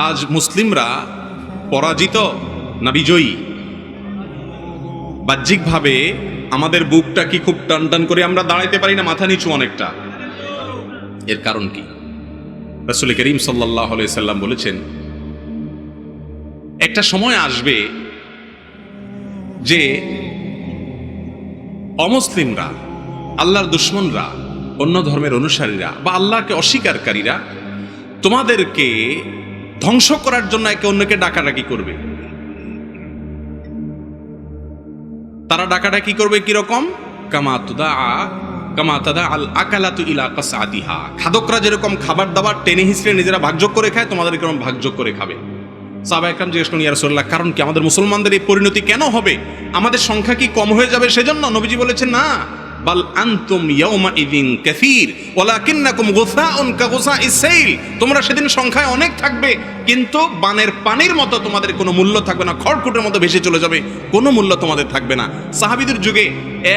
আজ মুসলিমরা পরাজিত না বিজয়ী? বাহ্যিকভাবে আমাদের বুকটা কি খুব টান টান করে আমরা দাঁড়াইতে পারি না, মাথা নিচু অনেকটা? এর কারণ কি? রাসূল করিম সাল্লাল্লাহু আলাইহি সাল্লাম বলেছেন, একটা সময় আসবে যে অমুসলিমরা, আল্লাহর দুশমনরা, অন্য ধর্মের অনুসারীরা বা আল্লাহকে অস্বীকারীরা তোমাদেরকে ধ্বংস করার জন্য একে অন্যকে ডাকাডাকি করবে। তারা ডাকাডাকি করবে কিরকম? কামা তাদা আল আকালাতু ইলা কাসআদিহা, খাদকরা যেরকম খাবার দাবার টেনে হিসড়ে নিজেরা ভাগযোগ করে খায়, তোমাদের এরকম ভাগযোগ করে খাবে। সাহাবা একরাম জিজ্ঞেস করেন, ইয়া রাসূলুল্লাহ, কারণ কি? আমাদের মুসলমানদের এই পরিণতি কেন হবে? আমাদের সংখ্যা কি কম হয়ে যাবে সেজন্য? নবীজি বলেছেন, না, বাল আনতুম ইয়াউমা ইযিন কাসীর ওয়ালাকিন্নাকুম গুসাউন কাগুসাইস সাইল, তোমরা সেদিন সংখ্যায় অনেক থাকবে, কিন্তু বানের পানির মতো তোমাদের কোনো মূল্য থাকবে না, খড়কুটের মতো ভেসে চলে যাবে, কোনো মূল্য তোমাদের থাকবে না। সাহাবীদের যুগে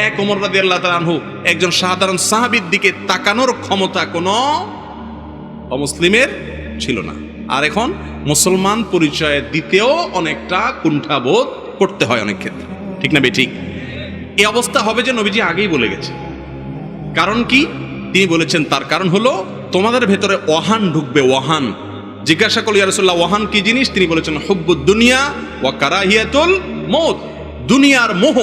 এক ওমর রাদিয়াল্লাহু তাআলা আনহু, একজন সাধারণ সাহাবীর দিকে তাকানোর ক্ষমতা কোনো অমুসলিমের ছিল না। আর এখন মুসলমান পরিচয় দিতেও অনেকটা কুণ্ঠাবোধ করতে হয় অনেক ক্ষেত্রে, ঠিক না বেঠিক? এই অবস্থা হবে যে নবীজি আগেই বলে গেছে। কারণ কি? তিনি বলেছেন তার কারণ হলো তোমাদের ভেতরে ওয়াহান ঢুকবে। ওয়াহান, জিজ্ঞাসা করল, ইয়া রাসূলুল্লাহ, ওয়াহান কি জিনিস? তিনি বলেছেন, হুব্বুদ দুনিয়া ওয়া কারাহিয়াতুল মউত, দুনিয়ার মোহ